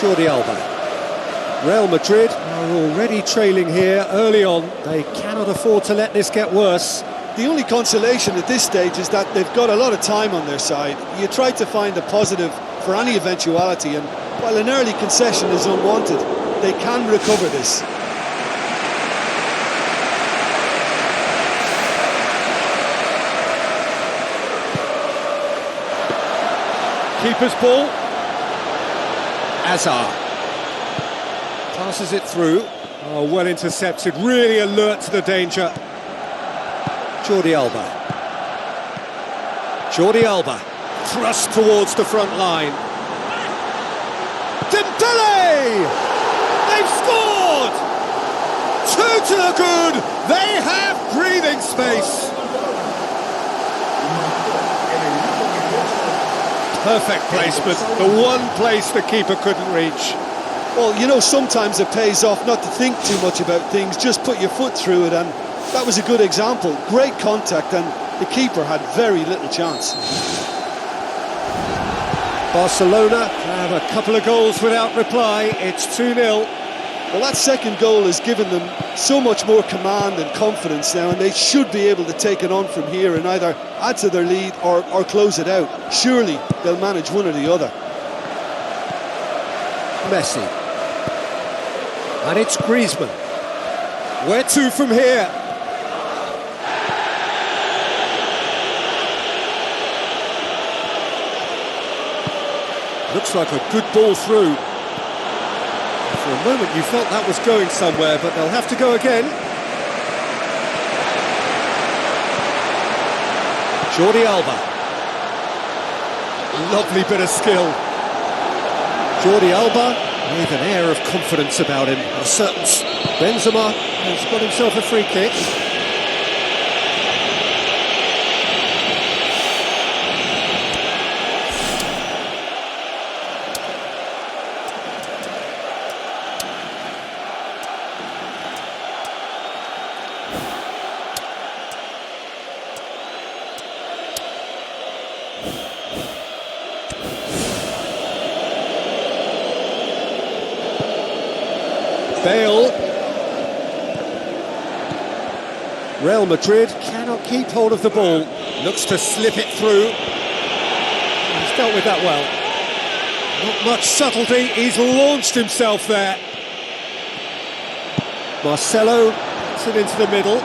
Jordi Alba. Real Madrid are already trailing here early on. They cannot afford to let this get worse. The only consolation at this stage is that they've got a lot of time on their side. You try to find a positive for any eventuality, and while an early concession is unwanted, they can recover this. Keeper's ball. Azar passes it through. Oh, well intercepted, really alert to the danger. Jordi Alba. Jordi Alba thrust towards the front line. Dembele! They've scored! 2 to the good. They have breathing space. Perfect placement, the one place the keeper couldn't reach. Well, you know, sometimes it pays off not to think too much about things, just put your foot through it, and that was a good example. Great contact, and the keeper had very little chance. Barcelona have a couple of goals without reply. It's 2-0. Well, that second goal has given them so much more command and confidence now, and they should be able to take it on from here and either add to their lead or close it out. Surely they'll manage one or the other. Messi. And it's Griezmann. Where to from here? Looks like a good ball through. For a moment you felt that was going somewhere, but they'll have to go again. Jordi Alba. Lovely bit of skill. Jordi Alba with an air of confidence about him. A certain Benzema has got himself a free kick. Bale. Real Madrid cannot keep hold of the ball. Looks to slip it through. He's dealt with that well. Not much subtlety, he's launched himself there. Marcelo puts it into the middle.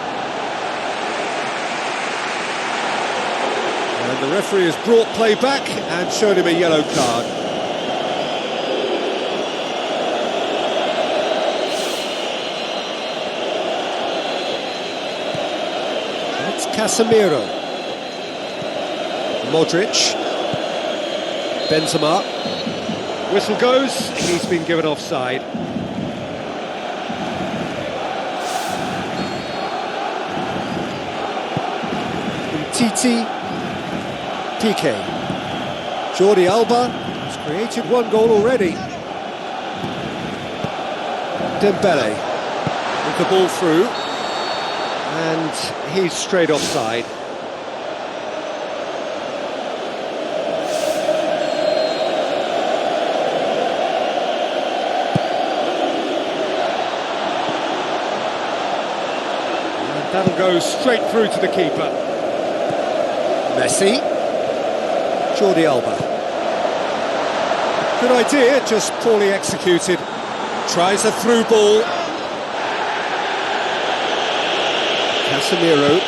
And the referee has brought play back and showed him a yellow card. Casemiro, Modric, Benzema, whistle goes, he's been given offside. Titi, Piqué, Jordi Alba has created one goal already. Dembele with the ball through. And he's straight offside. And that'll go straight through to the keeper. Messi. Jordi Alba. Good idea, just poorly executed. Tries a through ball. Casemiro,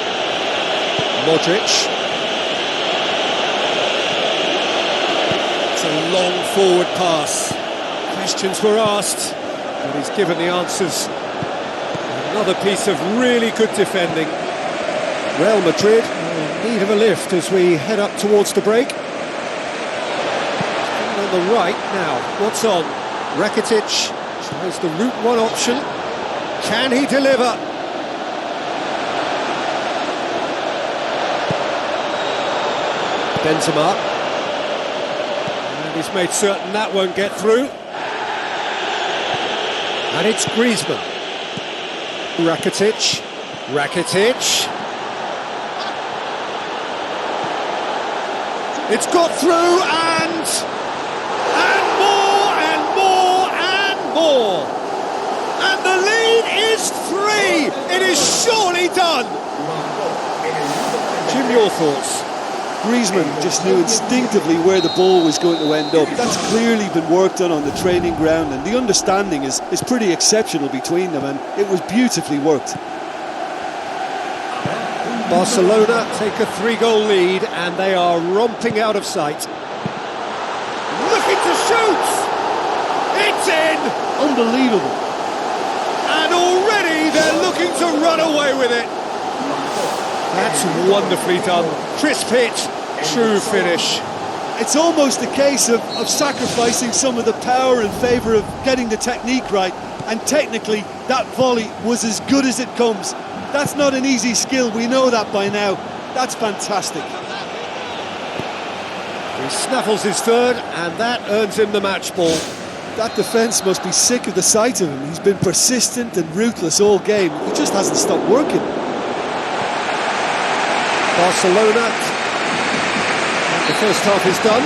Modric. It's a long forward pass. Questions were asked, but he's given the answers. Another piece of really good defending. Real Madrid in need of a lift as we head up towards the break. On the right now, what's on? Rakitic tries the route one option. Can he deliver? Benzema, and he's made certain that won't get through. And it's Griezmann. Rakitic. It's got through, and more. And the lead is 3. It is surely done. Jim, your thoughts? Griezmann just knew instinctively where the ball was going to end up. That's clearly been worked on the training ground, and the understanding is pretty exceptional between them, and it was beautifully worked. Barcelona take a 3-goal lead, and they are romping out of sight. Looking to shoot! It's in! Unbelievable. And already they're looking to run away with it. That's wonderfully done. Crisp hit, true finish. It's almost a case of sacrificing some of the power in favour of getting the technique right, and technically that volley was as good as it comes. That's not an easy skill, we know that by now. That's fantastic. He snaffles his third, and that earns him the match ball. That defence must be sick of the sight of him. He's been persistent and ruthless all game. He just hasn't stopped working. Barcelona, the first half is done.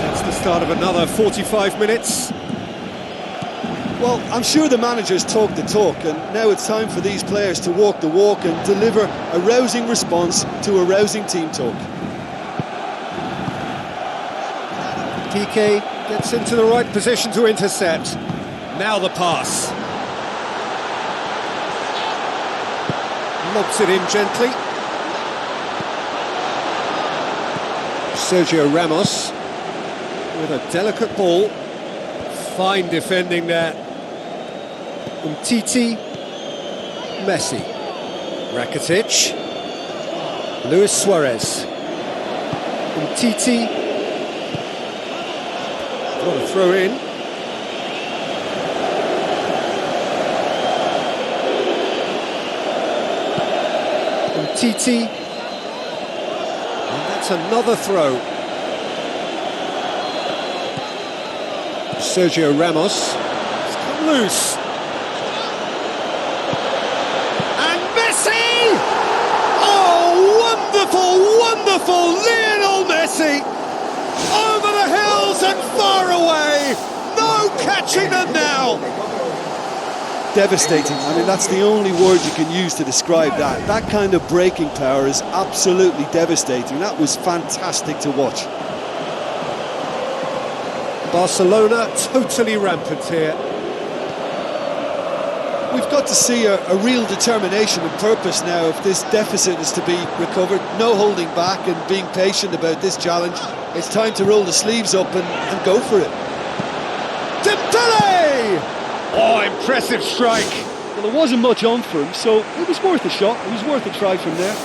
That's the start of another 45 minutes. Well, I'm sure the manager's talked the talk, and now it's time for these players to walk the walk and deliver a rousing response to a rousing team talk. Piqué gets into the right position to intercept. Now the pass. Lobs it in gently. Sergio Ramos with a delicate ball. Fine defending there. Umtiti, Messi, Rakitic, Luis Suarez, Umtiti, got a throw in. Umtiti, and that's another throw. Sergio Ramos, it's come loose. Wonderful Lionel Messi, over the hills and far away, no catching them now. Devastating. I mean, that's the only word you can use to describe that. That kind of breaking power is absolutely devastating. That was fantastic to watch. Barcelona totally rampant here. We've got to see a real determination and purpose now if this deficit is to be recovered. No holding back and being patient about this challenge. It's time to roll the sleeves up and go for it. Dembele! Oh, impressive strike. Well, there wasn't much on for him, so it was worth a shot. It was worth a try from there.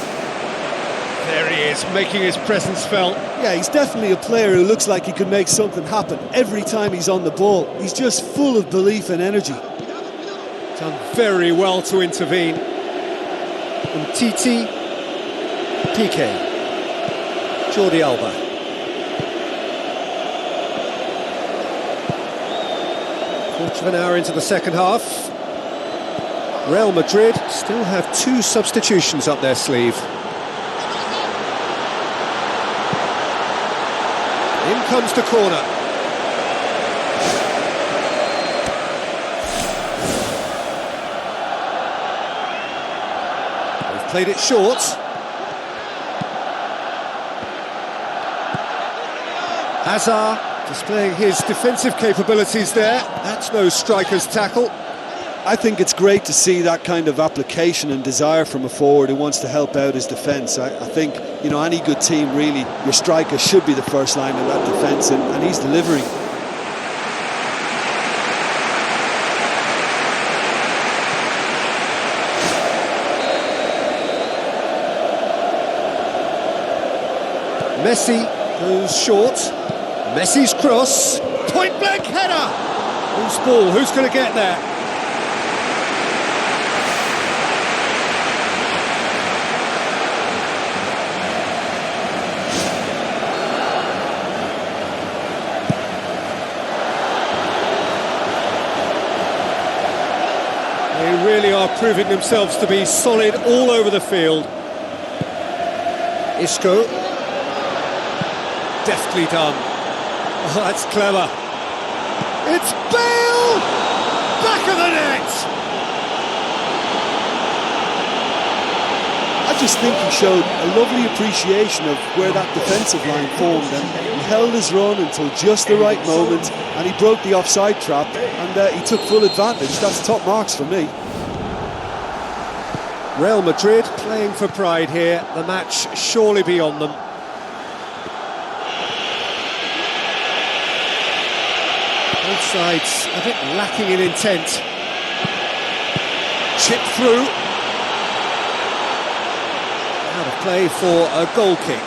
There he is, making his presence felt. Yeah, he's definitely a player who looks like he could make something happen every time he's on the ball. He's just full of belief and energy. Done very well to intervene. Umtiti, Piqué, Jordi Alba. Quarter of an hour into the second half. Real Madrid still have 2 substitutions up their sleeve. In comes the corner. Played it short. Hazard displaying his defensive capabilities there. That's no striker's tackle. I think it's great to see that kind of application and desire from a forward who wants to help out his defence. I think, you know, any good team, really, your striker should be the first line of that defence, and he's delivering. Messi goes short. Messi's cross. Point blank header. Who's ball? Who's going to get there? They really are proving themselves to be solid all over the field. Isco. Deftly done. Oh, that's clever. It's Bale! Back of the net! I just think he showed a lovely appreciation of where that defensive line formed, and he held his run until just the right moment, and he broke the offside trap, and he took full advantage. That's top marks for me. Real Madrid playing for pride here. The match surely beyond them. Both sides a bit lacking in intent. Chip through. Out of play for a goal kick.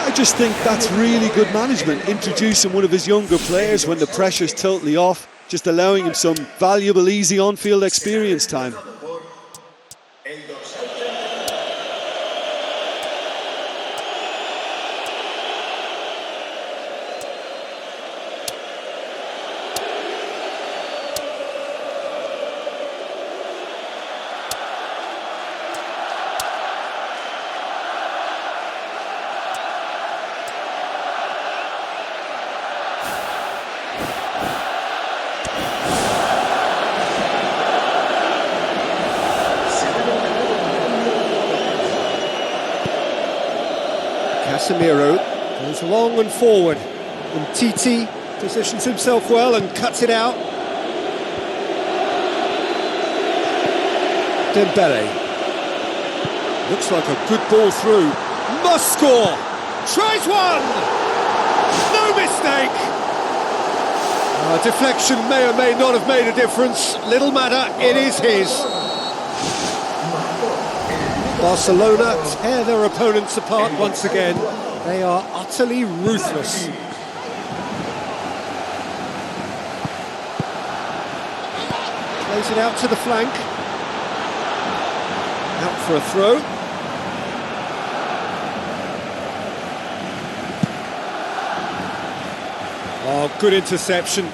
I just think that's really good management, introducing one of his younger players when the pressure's totally off, just allowing him some valuable, easy on-field experience time. Casemiro goes long and forward, and Titi positions himself well and cuts it out. Dembele looks like a good ball through. Must score. Tries one. No mistake. Deflection may or may not have made a difference. Little matter. It is his. Barcelona tear their opponents apart once again. They are utterly ruthless. Plays it out to the flank. Out for a throw. Oh, good interception.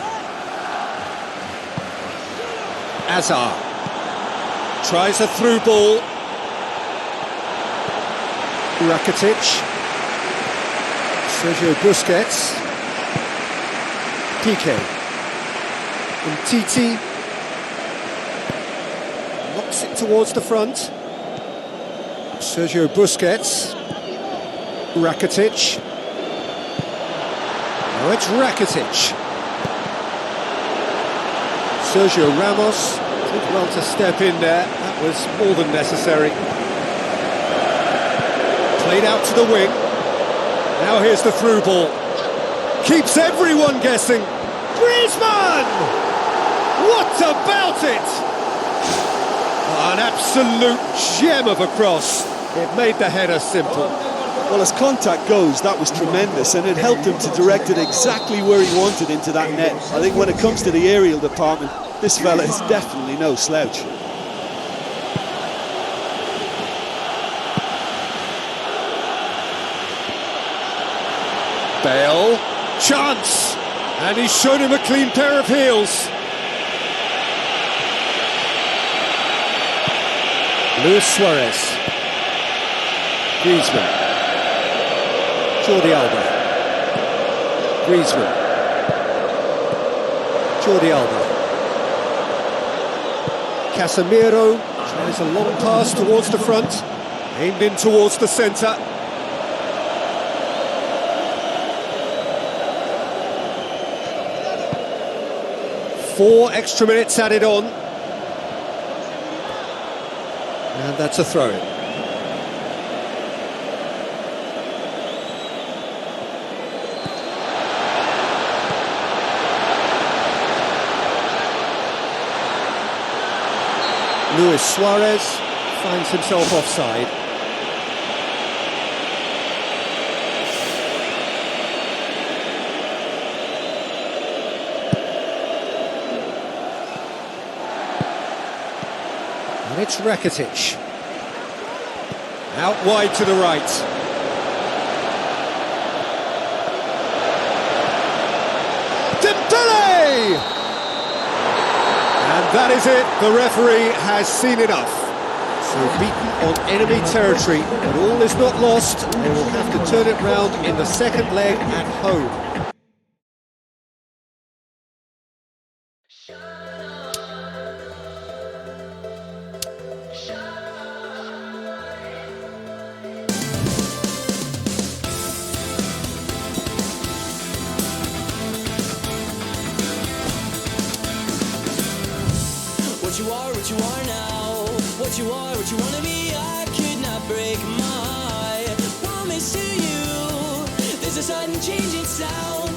Azar tries a through ball. Rakitic, Sergio Busquets, Piqué, and Titi knocks it towards the front. Sergio Busquets, Rakitic. Oh, it's Rakitic. Sergio Ramos did well to step in there. That was more than necessary. Played out to the wing. Now here's the through ball. Keeps everyone guessing. Griezmann! What about it? Oh, an absolute gem of a cross. It made the header simple. Well, as contact goes, that was tremendous, and it helped him to direct it exactly where he wanted into that net. I think when it comes to the aerial department, this fella is definitely no slouch. Bale, chance, and he's shown him a clean pair of heels. Luis Suarez, Griezmann, Jordi Alba, Griezmann, Jordi Alba, Casemiro tries a long pass towards the front, aimed in towards the centre. Four extra minutes added on. And that's a throw-in. Luis Suarez finds himself offside. And it's Rakitic. Out wide to the right. Dembele! And that is it. The referee has seen enough. So beaten on enemy territory, but all is not lost. They will have to turn it round in the second leg at home. What you are now, what you are, what you wanna be. I could not break my promise to you. There's a sudden change in sound.